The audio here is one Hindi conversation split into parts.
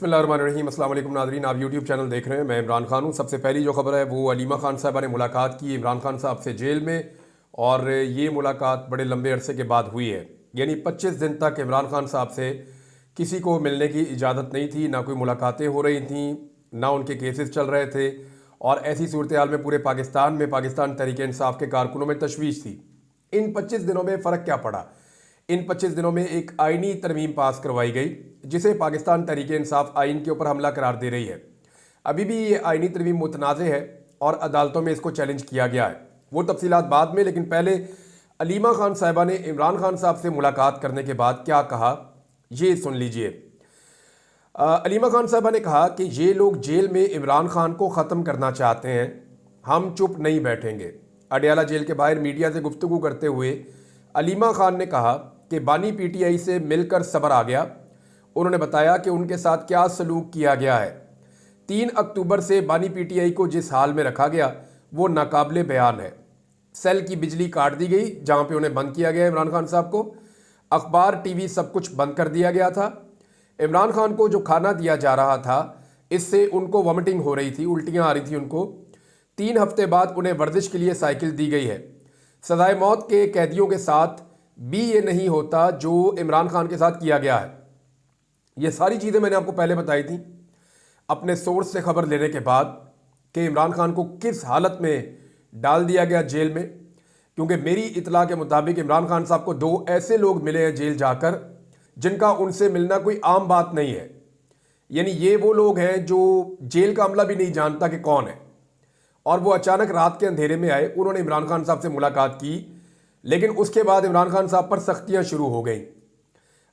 बिस्मिल्लाहिर्रहमानिर्रहीम। अस्सलाम वालेकुम नाज़रीन, आप यूट्यूब चैनल देख रहे हैं। मैं इमरान खान हूँ। सबसे पहली जो खबर है वो अलीमा खान साहबा ने मुलाकात की इमरान खान साहब से जेल में, और ये मुलाकात बड़े लंबे अरसे के बाद हुई है। यानी 25 दिन तक इमरान खान साहब से किसी को मिलने की इजाज़त नहीं थी, ना कोई मुलाकातें हो रही थी, ना उनके केसेस चल रहे थे। और ऐसी सूरत हाल में पूरे पाकिस्तान में पाकिस्तान तहरीक इंसाफ के कारकुनों में तशवीश थी। इन 25 दिनों में फ़र्क क्या पड़ा? इन 25 दिनों में एक आईनी तरमीम पास करवाई गई, जिसे पाकिस्तान तहरीक इंसाफ आइन के ऊपर हमला करार दे रही है। अभी भी ये आइनी तरमीम मुतनाज़ है और अदालतों में इसको चैलेंज किया गया है। वो तफसीलात बाद में, लेकिन पहले अलीमा खान साहिबा ने इमरान खान साहब से मुलाकात करने के बाद क्या कहा, ये सुन लीजिए। अलीमा खान साहिबा ने कहा कि ये लोग जेल में इमरान खान को ख़त्म करना चाहते हैं, हम चुप नहीं बैठेंगे। अडयाला जेल के बाहर मीडिया से गुफ्तगू करते हुए अलीमा खान ने कहा कि बानी पीटीआई से मिलकर सब्र आ गया। उन्होंने बताया कि उनके साथ क्या सलूक किया गया है। 3 अक्टूबर से बानी पीटीआई को जिस हाल में रखा गया वो नाकाबिले बयान है। सेल की बिजली काट दी गई जहां पे उन्हें बंद किया गया इमरान खान साहब को। अखबार टीवी सब कुछ बंद कर दिया गया था। इमरान खान को जो खाना दिया जा रहा था, इससे उनको वॉमिटिंग हो रही थी, उल्टियां आ रही थी उनको। 3 हफ्ते बाद उन्हें वर्जिश के लिए साइकिल दी गई है। सजाए मौत के कैदियों के साथ भी ये नहीं होता जो इमरान खान के साथ किया गया है। ये सारी चीज़ें मैंने आपको पहले बताई थी अपने सोर्स से खबर लेने के बाद कि इमरान खान को किस हालत में डाल दिया गया जेल में। क्योंकि मेरी इतला के मुताबिक इमरान खान साहब को 2 ऐसे लोग मिले हैं जेल जाकर जिनका उनसे मिलना कोई आम बात नहीं है। यानी ये वो लोग हैं जो जेल का अमला भी नहीं जानता कि कौन है, और वो अचानक रात के अंधेरे में आए, उन्होंने इमरान खान साहब से मुलाकात की, लेकिन उसके बाद इमरान खान साहब पर सख्तियां शुरू हो गई।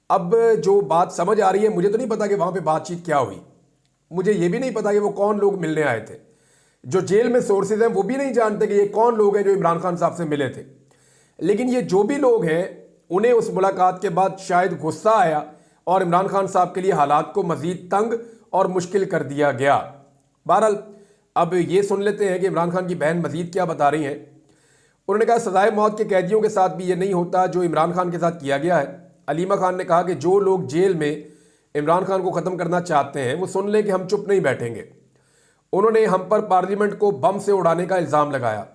अब जो बात समझ आ रही है, मुझे तो नहीं पता कि वहां पे बातचीत क्या हुई, मुझे ये भी नहीं पता कि वो कौन लोग मिलने आए थे। जो जेल में सोर्सेज हैं वो भी नहीं जानते कि ये कौन लोग हैं जो इमरान खान साहब से मिले थे। लेकिन ये जो भी लोग हैं, उन्हें उस मुलाकात के बाद शायद गुस्सा आया और इमरान खान साहब के लिए हालात को मजीद तंग और मुश्किल कर दिया गया। बहरहाल अब ये सुन लेते हैं कि इमरान खान की बहन मजीद क्या बता रही हैं। उन्होंने कहा सजाए मौत के कैदियों के साथ भी ये नहीं होता जो इमरान खान के साथ किया गया है। अलीमा खान ने कहा कि जो लोग जेल में इमरान खान को ख़त्म करना चाहते हैं वो सुन लें कि हम चुप नहीं बैठेंगे। उन्होंने हम पर पार्लियामेंट को बम से उड़ाने का इल्ज़ाम लगाया,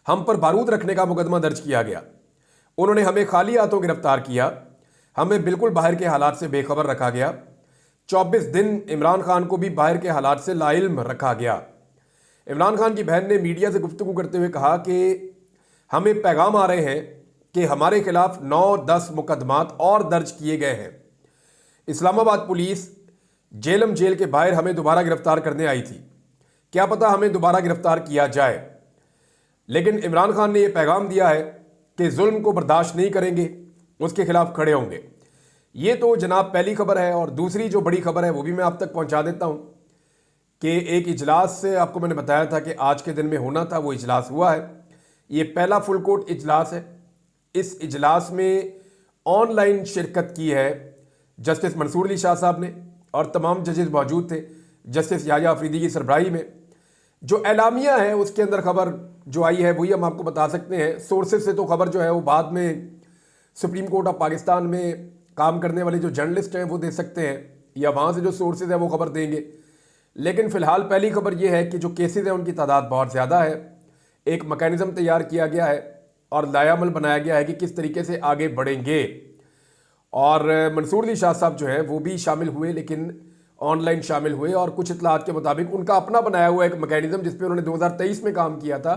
हम पर बारूद रखने का मुकदमा दर्ज किया गया। उन्होंने हमें खाली हाथों गिरफ्तार किया, हमें बिल्कुल बाहर के हालात से बेखबर रखा गया। 24 दिन इमरान खान को भी बाहर के हालात से लाइल्म रखा गया। इमरान खान की बहन ने मीडिया से गुफ्तगू करते हुए कहा कि हमें पैगाम आ रहे हैं कि हमारे खिलाफ 9-10 मुकदमात और दर्ज किए गए हैं। इस्लामाबाद पुलिस जेलम जेल के बाहर हमें दोबारा गिरफ्तार करने आई थी, क्या पता हमें दोबारा गिरफ्तार किया जाए। लेकिन इमरान खान ने यह पैगाम दिया है कि जुल्म को बर्दाश्त नहीं करेंगे, उसके खिलाफ खड़े होंगे। ये तो जनाब पहली खबर है, और दूसरी जो बड़ी खबर है वो भी मैं आप तक पहुंचा देता हूं कि एक इजलास से आपको मैंने बताया था कि आज के दिन में होना था, वो इजलास हुआ है। ये पहला फुल कोर्ट इजलास है। इस इजलास में ऑनलाइन शिरकत की है जस्टिस मंसूर अली शाह साहब ने, और तमाम जजेस मौजूद थे जस्टिस याया अफरीदी की सरबराही में। जो एलामिया है उसके अंदर खबर जो आई है वही हम आपको बता सकते हैं। सोर्सेज से तो खबर जो है वो बाद में सुप्रीम कोर्ट ऑफ पाकिस्तान में काम करने वाले जो जर्नलिस्ट हैं वो दे सकते हैं, या वहाँ से जो सोर्सेज है वो खबर देंगे। लेकिन फ़िलहाल पहली खबर ये है कि जो केसेज हैं उनकी तादाद बहुत ज़्यादा है। एक मैकेनिज़्म तैयार किया गया है और लायामल बनाया गया है कि किस तरीके से आगे बढ़ेंगे। और मंसूर अली शाह साहब जो हैं वो भी शामिल हुए, लेकिन ऑनलाइन शामिल हुए, और कुछ इतलात के मुताबिक उनका अपना बनाया हुआ एक मैकेनिज़्म जिस पे उन्होंने 2023 में काम किया था,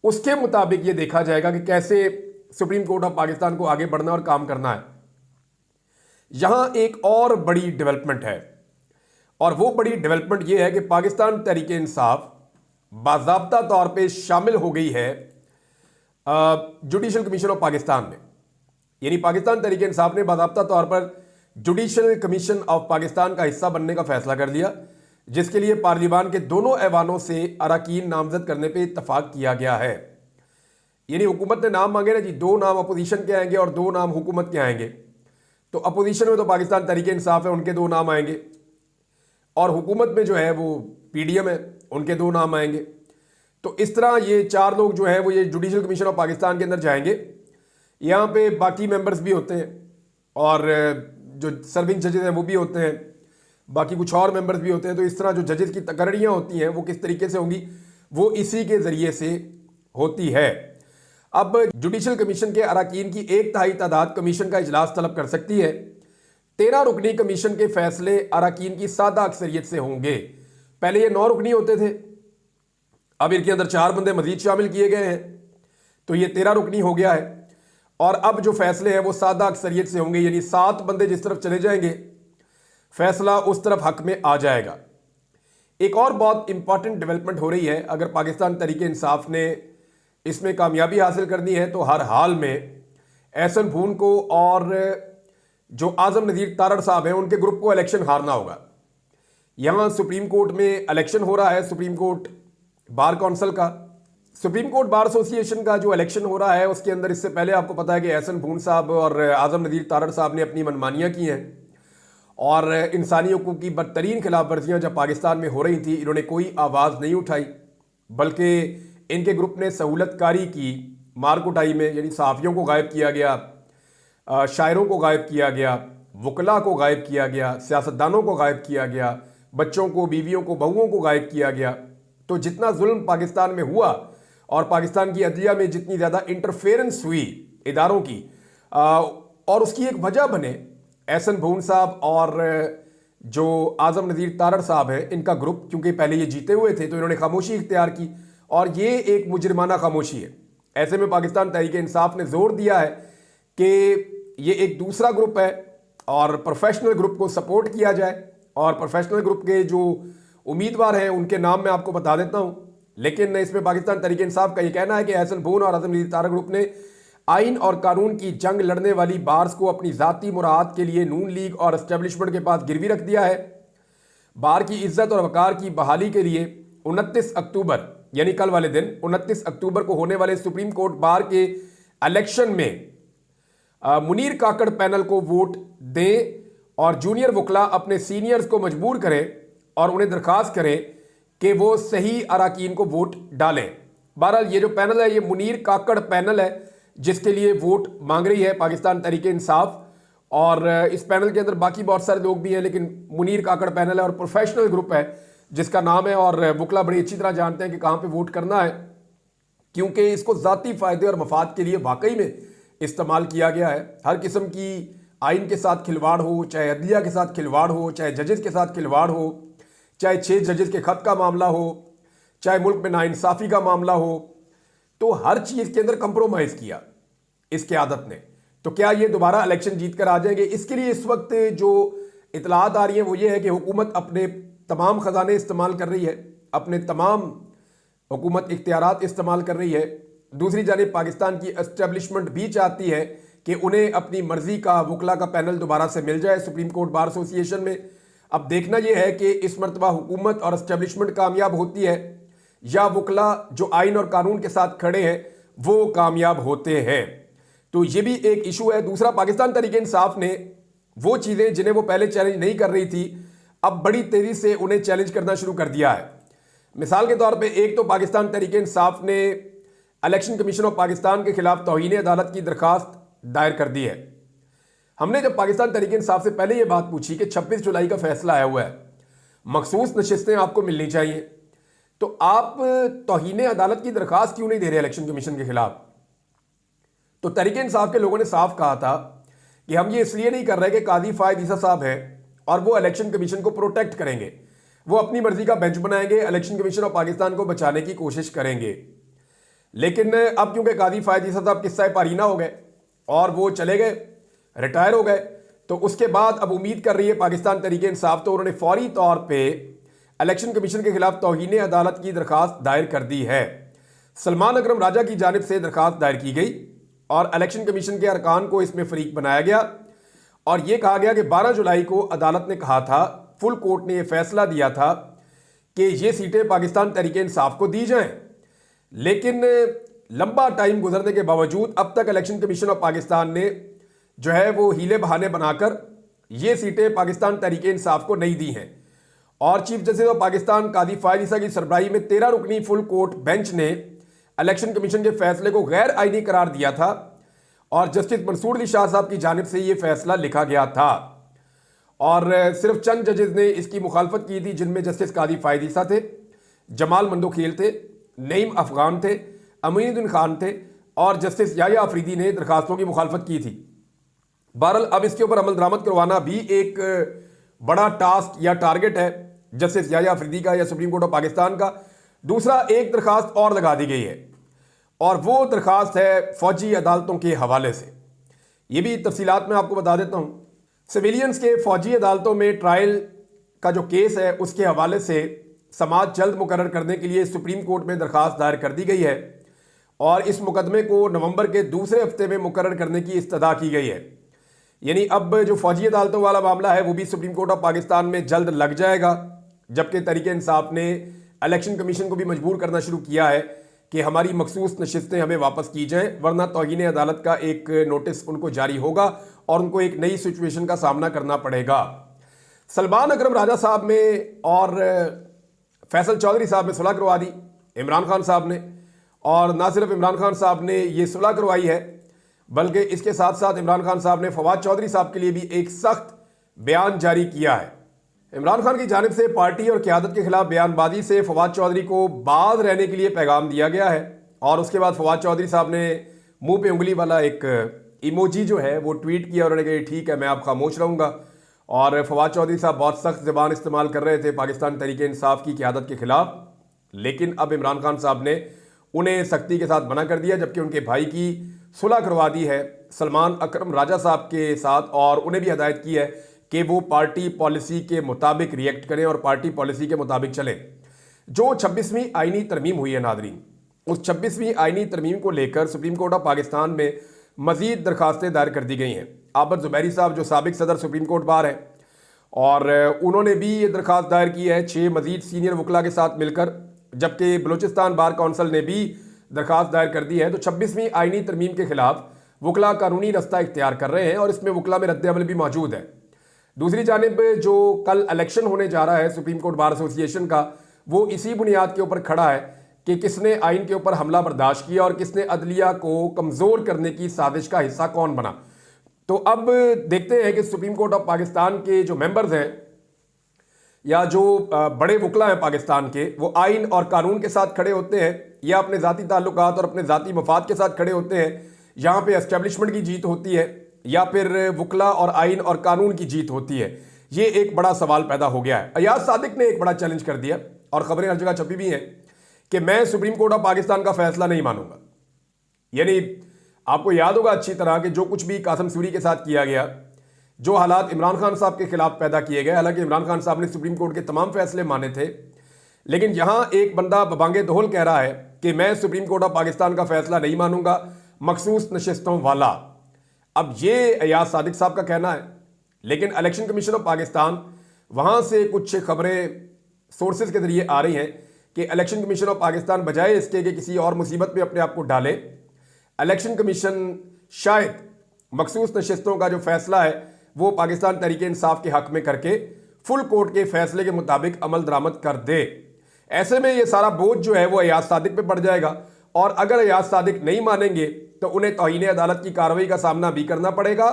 उसके मुताबिक ये देखा जाएगा कि कैसे सुप्रीम कोर्ट ऑफ पाकिस्तान को आगे बढ़ना और काम करना है। यहां एक और बड़ी डेवलपमेंट है, और वो बड़ी डेवलपमेंट ये है कि पाकिस्तान तहरीक इंसाफ बाज़ाब्ता तौर पे शामिल हो गई है जुडिशल कमीशन ऑफ पाकिस्तान में। यानी पाकिस्तान तहरीक इंसाफ ने बाज़ाब्ता तौर पर जुडिशल कमीशन ऑफ पाकिस्तान का हिस्सा बनने का फैसला कर लिया, जिसके लिए पार्लियामान के दोनों ऐवानों से अरकान नामजद करने पे इत्तफाक किया गया है। यानी हुकूमत ने नाम मांगे ना जी, 2 नाम अपोजिशन के आएंगे और 2 नाम हुकूमत के आएंगे। तो अपोजिशन में तो पाकिस्तान तहरीक इंसाफ है, उनके 2 नाम आएंगे, और हुकूमत में जो है वो पीडीएम है, उनके 2 नाम आएंगे। तो इस तरह ये 4 लोग जो है वो ये जुडिशल कमीशन ऑफ पाकिस्तान के अंदर जाएंगे। यहाँ पे बाकी मेंबर्स भी होते हैं और जो सर्विंग जजेस हैं वो भी होते हैं। बाकी कुछ और मेंबर्स भी होते हैं। तो इस तरह जो जजेस की तकर्रियाँ होती हैं वो किस तरीके से होंगी, वो इसी के ज़रिए से होती है। अब जुडिशल कमीशन के अरकान की 1/3 तादाद कमीशन का इजलास तलब कर सकती है। 13 रुकनी कमीशन के फैसले अरकान की सादा अक्सरियत से होंगे। पहले ये 9 रुकनी होते थे, अब इनके अंदर 4 बंदे मजीद शामिल किए गए हैं, तो ये 13 रुकनी हो गया है। और अब जो फैसले हैं वो सादा अक्सरियत से होंगे, यानी 7 बंदे जिस तरफ चले जाएंगे फैसला उस तरफ हक में आ जाएगा। एक और बहुत इंपॉर्टेंट डेवलपमेंट हो रही है, अगर पाकिस्तान तहरीक इंसाफ ने इसमें कामयाबी हासिल करनी है तो हर हाल में एहसन भून को और जो आजम नज़ीर तारड़ साहब हैं उनके ग्रुप को इलेक्शन हारना होगा। यहाँ सुप्रीम कोर्ट में इलेक्शन हो रहा है, सुप्रीम कोर्ट बार काउंसिल का, सुप्रीम कोर्ट बार एसोसिएशन का जो इलेक्शन हो रहा है उसके अंदर इससे पहले आपको पता है कि एहसन भून साहब और आजम नज़ीर तारड़ साहब ने अपनी मनमानियाँ की हैं और इंसानी हकूक़ की बदतरीन खिलाफ वर्जियाँ जब पाकिस्तान में हो रही थी इन्होंने कोई आवाज़ नहीं उठाई, बल्कि इनके ग्रुप ने सहूलतकारी की मार कुटाई में, यानी सहाफ़ियों को गायब किया गया, शायरों को गायब किया गया, वकला को गायब किया गया, सियासतदानों को गायब किया गया, बच्चों को, बीवियों को, बहुओं को गायब किया गया। तो जितना जुल्म पाकिस्तान में हुआ और पाकिस्तान की अदलिया में जितनी ज़्यादा इंटरफेरेंस हुई इदारों की, और उसकी एक वजह बने एहसन भून साहब और जो आजम नज़ीर तारड़ साहब हैं इनका ग्रुप, क्योंकि पहले ये जीते हुए थे तो इन्होंने खामोशी इख्तियार की और ये एक मुजरिमाना खामोशी है। ऐसे में पाकिस्तान तहरीक इंसाफ ने जोर दिया है कि ये एक दूसरा ग्रुप है और प्रोफेशनल ग्रुप को सपोर्ट किया जाए, और प्रोफेशनल ग्रुप के जो उम्मीदवार हैं उनके नाम मैं आपको बता देता हूं। लेकिन इसमें पाकिस्तान तहरीक इंसाफ का ये कहना है कि एहसन भून और आजम नज़ीर तारड़ ग्रुप ने आइन और कानून की जंग लड़ने वाली बार्स को अपनी ज़ाती मुराद के लिए नून लीग और एस्टेब्लिशमेंट के पास गिरवी रख दिया है। बार की इज्जत और वकार की बहाली के लिए 29 अक्टूबर यानी कल वाले दिन 29 अक्टूबर को होने वाले सुप्रीम कोर्ट बार के इलेक्शन में मुनीर काकड़ पैनल को वोट दें और जूनियर वकला अपने सीनियर्स को मजबूर करें और उन्हें दरखास्त करें कि वो सही अरकान को वोट डालें। बहरहाल ये जो पैनल है ये मुनीर काकड़ पैनल है जिसके लिए वोट मांग रही है पाकिस्तान तहरीक इंसाफ, और इस पैनल के अंदर बाकी बहुत सारे लोग भी हैं, लेकिन मुनीर काकड़ पैनल है और प्रोफेशनल ग्रुप है जिसका नाम है, और वकला बड़ी अच्छी तरह जानते हैं कि कहाँ पे वोट करना है, क्योंकि इसको ज़ाती फ़ायदे और मफाद के लिए वाकई में इस्तेमाल किया गया है। हर किस्म की आइन के साथ खिलवाड़ हो, चाहे अदलिया के साथ खिलवाड़ हो, चाहे जजेस के साथ खिलवाड़ हो, चाहे 6 जजेस के ख़त का मामला हो, चाहे मुल्क में नाइंसाफ़ी का मामला हो, तो हर चीज़ के अंदर कंप्रोमाइज़ किया इसके आदत ने। तो क्या ये दोबारा इलेक्शन जीत कर आ जाएंगे? इसके लिए इस वक्त जो इतलात आ रही हैं वो ये है कि हुकूमत अपने तमाम ख़जाने इस्तेमाल कर रही है, अपने तमाम हुकूमत इख्तियारात इस्तेमाल कर रही है। दूसरी जानिब पाकिस्तान की एस्टेब्लिशमेंट भी चाहती है कि उन्हें अपनी मर्जी का वकला का पैनल दोबारा से मिल जाए सुप्रीम कोर्ट बार एसोसिएशन में। अब देखना यह है कि इस मरतबा हुकूमत और एस्टेब्लिशमेंट कामयाब होती है या वकला जो आइन और कानून के साथ खड़े हैं वो कामयाब होते हैं। तो ये भी एक इशू है। दूसरा, पाकिस्तान तहरीक इंसाफ ने वो चीज़ें जिन्हें वो पहले चैलेंज नहीं कर रही थी अब बड़ी तेज़ी से उन्हें चैलेंज करना शुरू कर दिया है। मिसाल के तौर पे एक तो पाकिस्तान तहरीक इंसाफ ने इलेक्शन कमीशन ऑफ पाकिस्तान के खिलाफ तौहीन अदालत की दरखास्त दायर कर दी है। हमने जब पाकिस्तान तहरीक इंसाफ से पहले ये बात पूछी कि 26 जुलाई का फैसला आया हुआ है, मखसूस नशिस्तें आपको मिलनी चाहिए, तो आप तौहीन अदालत की दरखास्त क्यों नहीं दे रहे इलेक्शन कमीशन के खिलाफ? तो तहरीक इंसाफ के लोगों ने साफ कहा था कि हम ये इसलिए नहीं कर रहे कि काजी फायद ईसा साहब हैं और वो इलेक्शन कमीशन को प्रोटेक्ट करेंगे, वो अपनी मर्जी का बेंच बनाएंगे, इलेक्शन कमीशन ऑफ पाकिस्तान को बचाने की कोशिश करेंगे। लेकिन अब क्योंकि काजी फायद ईसा साहब किस्सा पारीना हो गए और वो चले गए, रिटायर हो गए, तो उसके बाद अब उम्मीद कर रही है पाकिस्तान तहरीक इंसाफ, तो उन्होंने फौरी तौर पर इलेक्शन कमीशन के खिलाफ तौहीन अदालत की दरखास्त दायर कर दी है। सलमान अकरम राजा की जानिब से दरखास्त दायर की गई और इलेक्शन कमीशन के अरकान को इसमें फरीक बनाया गया और यह कहा गया कि 12 जुलाई को अदालत ने कहा था, फुल कोर्ट ने यह फैसला दिया था कि ये सीटें पाकिस्तान तहरीक इंसाफ को दी जाएं। लेकिन लंबा टाइम गुजरने के बावजूद अब तक इलेक्शन कमीशन ऑफ पाकिस्तान ने जो है वो हीले बहाने बनाकर ये सीटें पाकिस्तान तहरीक इंसाफ को नहीं दी हैं। और चीफ जस्टिस ऑफ पाकिस्तान काजी फायद ईसा की सरबराही में 13 रुकनी फुल कोर्ट बेंच ने इलेक्शन कमीशन के फैसले को गैर आईनी करार दिया था और जस्टिस मंसूर अली शाह साहब की जानिब से यह फैसला लिखा गया था। और सिर्फ चंद जजेस ने इसकी मुखालफत की थी, जिनमें जस्टिस कादी फायद ईसा थे, जमाल मंदोखेल थे, नईम अफगान थे, अमीनुद्दीन खान थे और जस्टिस याया अफरीदी ने दरखास्तों की मुखालफत की थी। बहरहाल अब इसके ऊपर अमल दरामद करवाना भी एक बड़ा टास्क या टारगेट है जस्टिस याया अफरीदी का या सुप्रीम कोर्ट ऑफ पाकिस्तान का। दूसरा, एक दरखास्त और लगा दी गई है और वो दरखास्त है फौजी अदालतों के हवाले से। ये भी तफसीलात मैं आपको बता देता हूँ। सिविलियंस के फौजी अदालतों में ट्रायल का जो केस है उसके हवाले से समाअत जल्द मुकर्रर करने के लिए सुप्रीम कोर्ट में दरखास्त दायर कर दी गई है और इस मुकदमे को नवंबर के दूसरे हफ्ते में मुकर्रर करने की इस्तदा की गई है। यानी अब जो फौजी अदालतों वाला मामला है वो भी सुप्रीम कोर्ट ऑफ पाकिस्तान में जल्द लग जाएगा, जबकि तहरीक इंसाफ ने इलेक्शन कमीशन को भी मजबूर करना शुरू किया है कि हमारी मखसूस नशिस्तें हमें वापस की जाएं, वरना तौहीन अदालत का एक नोटिस उनको जारी होगा और उनको एक नई सिचुएशन का सामना करना पड़ेगा। सलमान अकरम राजा साहब में और फैसल चौधरी साहब ने सुलह करवा दी इमरान खान साहब ने, और ना सिर्फ इमरान खान साहब ने ये सुलह करवाई है बल्कि इसके साथ साथ इमरान खान साहब ने फवाद चौधरी साहब के लिए भी एक सख्त बयान जारी किया है। इमरान खान की जानिब से पार्टी और क़यादत के खिलाफ बयानबाजी से फवाद चौधरी को बाज रहने के लिए पैगाम दिया गया है और उसके बाद फवाद चौधरी साहब ने मुंह पे उंगली वाला एक इमोजी जो है वो ट्वीट किया और उन्होंने कहा ठीक है मैं आप खामोश रहूँगा। और फवाद चौधरी साहब बहुत सख्त ज़बान इस्तेमाल कर रहे थे पाकिस्तान तहरीक इंसाफ की क़यादत के खिलाफ, लेकिन अब इमरान खान साहब ने उन्हें सख्ती के साथ मना कर दिया, जबकि उनके भाई की सुलह करवा दी है सलमान अकरम राजा साहब के साथ और उन्हें भी हदायत की है कि वो पार्टी पॉलिसी के मुताबिक रिएक्ट करें और पार्टी पॉलिसी के मुताबिक चलें। जो 26वीं आईनी तरमीम हुई है नादरीन, उस 26वीं आईनी तरमीम को लेकर सुप्रीम कोर्ट ऑफ पाकिस्तान में मजीद दरखास्तें दायर कर दी गई हैं। आबिद ज़ुबैरी साहब जो साबिक सदर सुप्रीम कोर्ट बार हैं और उन्होंने भी ये दरखास्त दायर की है 6 मजीद सीनियर वकला के साथ मिलकर, जबकि बलूचिस्तान बार काउंसिल ने भी दरखास्त दायर कर दी है। तो 26वीं आईनी तरमीम के खिलाफ वकला कानूनी रास्ता इख्तियार कर रहे हैं और इसमें वकला में रद्द अमल भी मौजूद है। दूसरी जानिब जो कल इलेक्शन होने जा रहा है सुप्रीम कोर्ट बार एसोसिएशन का, वो इसी बुनियाद के ऊपर खड़ा है कि किसने आइन के ऊपर हमला बर्दाश्त किया और किसने अदलिया को कमज़ोर करने की साजिश का हिस्सा कौन बना। तो अब देखते हैं कि सुप्रीम कोर्ट ऑफ पाकिस्तान के जो मेंबर्स हैं या जो बड़े वकला हैं पाकिस्तान के, वो आइन और कानून के साथ खड़े होते हैं या अपने ज़ाती ताल्लुकात और अपने ज़ाती मफाद के साथ खड़े होते हैं, यहाँ पे एस्टेब्लिशमेंट की जीत होती है या फिर वकला और आइन और कानून की जीत होती है। ये एक बड़ा सवाल पैदा हो गया है। अयाज सादिक ने एक बड़ा चैलेंज कर दिया और खबरें हर जगह छपी भी हैं कि मैं सुप्रीम कोर्ट ऑफ पाकिस्तान का फैसला नहीं मानूंगा। यानी आपको याद होगा अच्छी तरह कि जो कुछ भी कासिम सूरी के साथ किया गया, जो हालात इमरान खान साहब के खिलाफ पैदा किए गए, हालांकि इमरान खान साहब ने सुप्रीम कोर्ट के तमाम फैसले माने थे, लेकिन यहां एक बंदा बबांगे दोहल कह रहा है कि मैं सुप्रीम कोर्ट ऑफ पाकिस्तान का फैसला नहीं मानूंगा, मखसूस नशिस्तों वाला। अब ये अयाज सादिक साहब का कहना है, लेकिन इलेक्शन कमीशन ऑफ पाकिस्तान वहां से कुछ खबरें सोर्सेज के जरिए आ रही हैं कि इलेक्शन कमीशन ऑफ पाकिस्तान बजाय इसके कि किसी और मुसीबत में अपने आप को डाले, इलेक्शन कमीशन शायद मखसूस नशिस्तों का जो फैसला है वो पाकिस्तान तहरीक इंसाफ के हक में करके फुल कोर्ट के फैसले के मुताबिक अमल दरामद कर दे। ऐसे में ये सारा बोझ जो है वो अयाज सादिक पे पड़ जाएगा और अगर अयाज सादिक नहीं मानेंगे तो उन्हें तौहीन अदालत की कार्रवाई का सामना भी करना पड़ेगा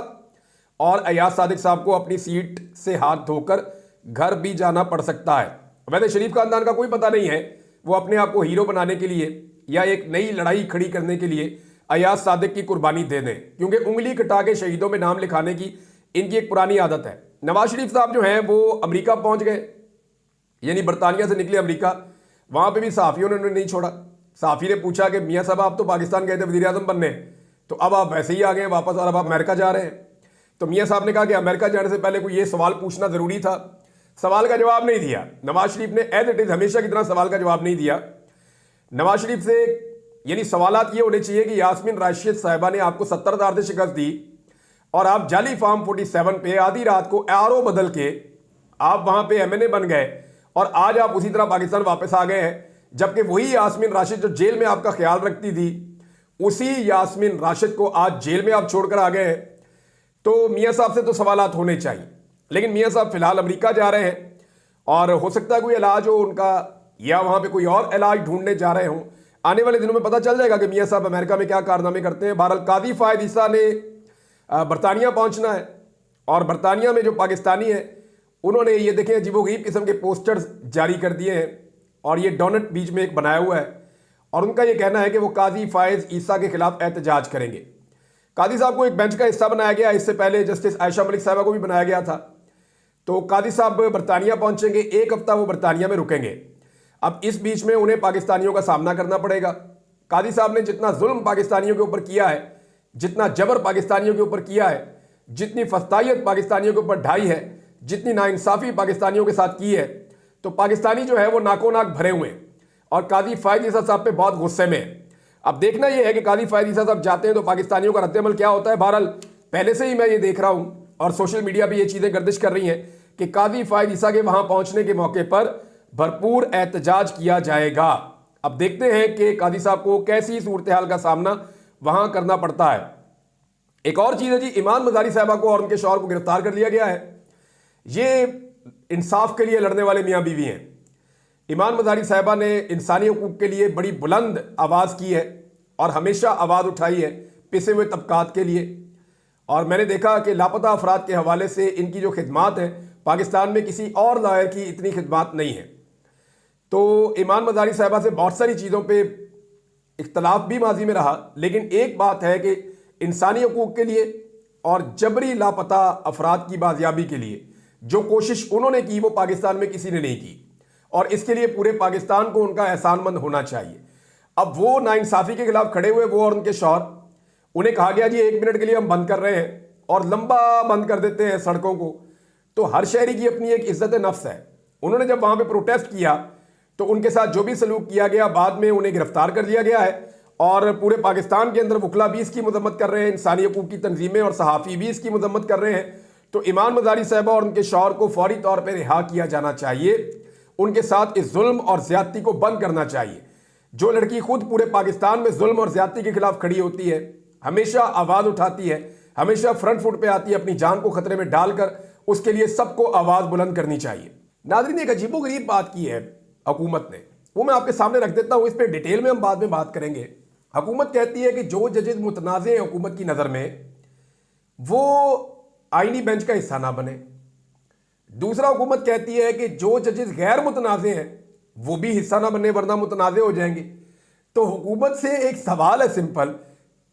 और अयाज सादिक साहब को अपनी सीट से हाथ धोकर घर भी जाना पड़ सकता है। वैसे शरीफ खानदान का कोई पता नहीं है, वो अपने आप को हीरो बनाने के लिए या एक नई लड़ाई खड़ी करने के लिए अयाज सादिक की कुर्बानी दे दें, क्योंकि उंगली कटा के शहीदों में नाम लिखाने की इनकी एक पुरानी आदत है। नवाज शरीफ साहब जो हैं वो अमेरिका पहुंच गए, यानी बरतानिया से निकले अमेरिका, वहां पे भी सहाफ़ियों ने उन्हें नहीं छोड़ा। सहाफ़ी ने पूछा कि मियाँ साहब आप तो पाकिस्तान गए थे वज़ीर आज़म बनने, तो अब आप वैसे ही आ गए वापस और अब आप अमेरिका जा रहे हैं। तो मियाँ साहब ने कहा कि अमेरिका जाने से पहले कोई ये सवाल पूछना ज़रूरी था। सवाल का जवाब नहीं दिया नवाज शरीफ ने, एज इट इज़ हमेशा की तरह सवाल का जवाब नहीं दिया नवाज शरीफ से। यानी सवालात ये होने चाहिए कि यास्मीन राशिद साहिबा ने आपको 70,000 से शिकस्त दी और आप जाली फार्म 47 पे आधी रात को आरओ बदल के आप वहां पे एमएनए बन गए और आज आप उसी तरह पाकिस्तान वापस आ गए हैं, जबकि वही यास्मीन राशिद जो जेल में आपका ख्याल रखती थी, उसी यास्मीन राशिद को आज जेल में आप छोड़कर आ गए हैं। तो मियाँ साहब से तो सवालात होने चाहिए, लेकिन मियाँ साहब फिलहाल अमेरिका जा रहे हैं और हो सकता है कोई इलाज हो उनका या वहां पे कोई और इलाज ढूंढने जा रहे हों। आने वाले दिनों में पता चल जाएगा कि मियाँ साहब अमेरिका में क्या कारनामे करते हैं। बहरहाल कादी फायद ईसा ने बरतानिया पहुंचना है और बरतानिया में जो पाकिस्तानी है उन्होंने ये देखें अजीबोगरीब किस्म के पोस्टर्स जारी कर दिए हैं और ये डोनट बीच में एक बनाया हुआ है और उनका ये कहना है कि वो काजी फायज ईसा के खिलाफ एहतजाज करेंगे। काजी साहब को एक बेंच का हिस्सा बनाया गया, इससे पहले जस्टिस आयशा मलिक साहबा को भी बनाया गया था। तो काजी साहब बरतानिया पहुंचेंगे, एक हफ्ता वो बरतानिया में रुकेंगे। अब इस बीच में उन्हें पाकिस्तानियों का सामना करना पड़ेगा। काजी साहब ने जितना जुल्म पाकिस्तानियों के ऊपर किया है, जितना जबर पाकिस्तानियों के ऊपर किया है, जितनी फस्तायत पाकिस्तानियों के ऊपर ढाई है, जितनी नाइंसाफ़ी पाकिस्तानियों के साथ की है, तो पाकिस्तानी जो है वो नाको नाक भरे हुए हैं और काजी फायज ईसा साहब पे बहुत गुस्से में है। अब देखना यह है कि काजी फायज ईसा साहब जाते हैं तो पाकिस्तानियों का रद्द-ए-अमल क्या होता है। बहरहाल पहले से ही मैं ये देख रहा हूं और सोशल मीडिया पे ये चीज़ें गर्दिश कर रही हैं कि काजी फायज ईसा के वहां पहुंचने के मौके पर भरपूर एहतजाज किया जाएगा। अब देखते हैं कि काजी साहब को कैसी सूरत हाल का सामना वहां करना पड़ता है। एक और चीज़ है जी, ईमान मजारी साहबा को और उनके शौहर को गिरफ्तार कर लिया गया है। ये इंसाफ के लिए लड़ने वाले मियाँ बीवी हैं। ईमान मजारी साहबा ने इंसानी हकूक़ के लिए बड़ी बुलंद आवाज़ की है और हमेशा आवाज़ उठाई है पिसे हुए तबकात के लिए। और मैंने देखा कि लापता अफराद के हवाले से इनकी जो खिदमात है, पाकिस्तान में किसी और लॉयर की इतनी खिदमात नहीं है। तो ईमान मजारी साहबा से बहुत सारी चीज़ों पे इख्तलाफ भी माजी में रहा, लेकिन एक बात है कि इंसानी हकूक़ के लिए और जबरी लापता अफराद की बाजियाबी के लिए जो कोशिश उन्होंने की वो पाकिस्तान में किसी ने नहीं की और इसके लिए पूरे पाकिस्तान को उनका एहसानमंद होना चाहिए। अब वो नाइंसाफ़ी के खिलाफ खड़े हुए, वो और उनके शौहर, उन्हें कहा गया जी 1 मिनट के लिए हम बंद कर रहे हैं और लंबा बंद कर देते हैं सड़कों को। तो हर शहरी की अपनी एक इज्जत नफ्स है। उन्होंने जब वहाँ पे प्रोटेस्ट किया तो उनके साथ जो भी सलूक किया गया, बाद में उन्हें गिरफ्तार कर दिया गया है और पूरे पाकिस्तान के अंदर वकला भी इसकी मजम्मत कर रहे हैं, इंसानी हकूक़ की तंजीमें और सहाफ़ी भी इसकी मजम्मत कर रहे हैं। तो ईमान मजारी साहबा और उनके शौहर को फौरी तौर पर रिहा किया जाना चाहिए। उनके साथ इस जुल्म और ज्यादती को बंद करना चाहिए। जो लड़की खुद पूरे पाकिस्तान में जुल्म और ज्यादती के खिलाफ खड़ी होती है, हमेशा आवाज़ उठाती है, हमेशा फ्रंट फुट पे आती है, अपनी जान को खतरे में डालकर, उसके लिए सबको आवाज़ बुलंद करनी चाहिए। नाज़रीन, एक अजीबोगरीब बात की है हुकूमत ने, वो मैं आपके सामने रख देता हूँ। इस पर डिटेल में हम बाद में बात करेंगे। हुकूमत कहती है कि जो जजेस मुतनाज़ हैं हुकूमत की नज़र में, वो आईनी बेंच का हिस्सा ना बने। दूसरा, हुकूमत कहती है कि जो जजेस गैर मुतनाज़े हैं वो भी हिस्सा ना बने वरना मुतनाज़े हो जाएंगे। तो हुकूमत से एक सवाल है सिंपल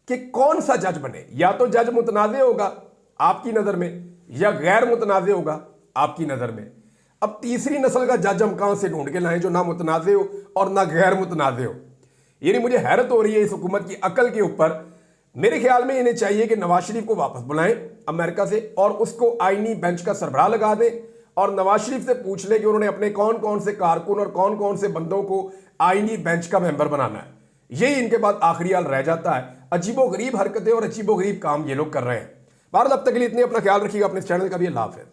कि कौन सा जज बने। या तो जज मुतनाज़े होगा आपकी नज़र में या गैर मुतनाज़े होगा आपकी नज़र में। अब तीसरी नस्ल का जज हम कहाँ से ढूंढ के लाएं जो ना मुतनाज़े हो और ना गैर मुतनाज़े हो। यानी मुझे हैरत हो रही है इस हुकूमत की अकल के ऊपर। मेरे ख्याल में इन्हें चाहिए कि नवाज शरीफ को वापस बुलाएं अमेरिका से और उसको आईनी बेंच का सरबराह लगा दें और नवाज शरीफ से पूछ ले कि उन्होंने अपने कौन कौन से कारकुन और कौन कौन से बंदों को आईनी बेंच का मेंबर बनाना है। यही इनके बाद आखिरी हाल रह जाता है। अजीबोगरीब हरकतें और अजीबोगरीब काम ये लोग कर रहे हैं। भारत अब तक के लिए इतने, अपना ख्याल रखिएगा, अपने चैनल का भी अल्लाह हाफ़िज़।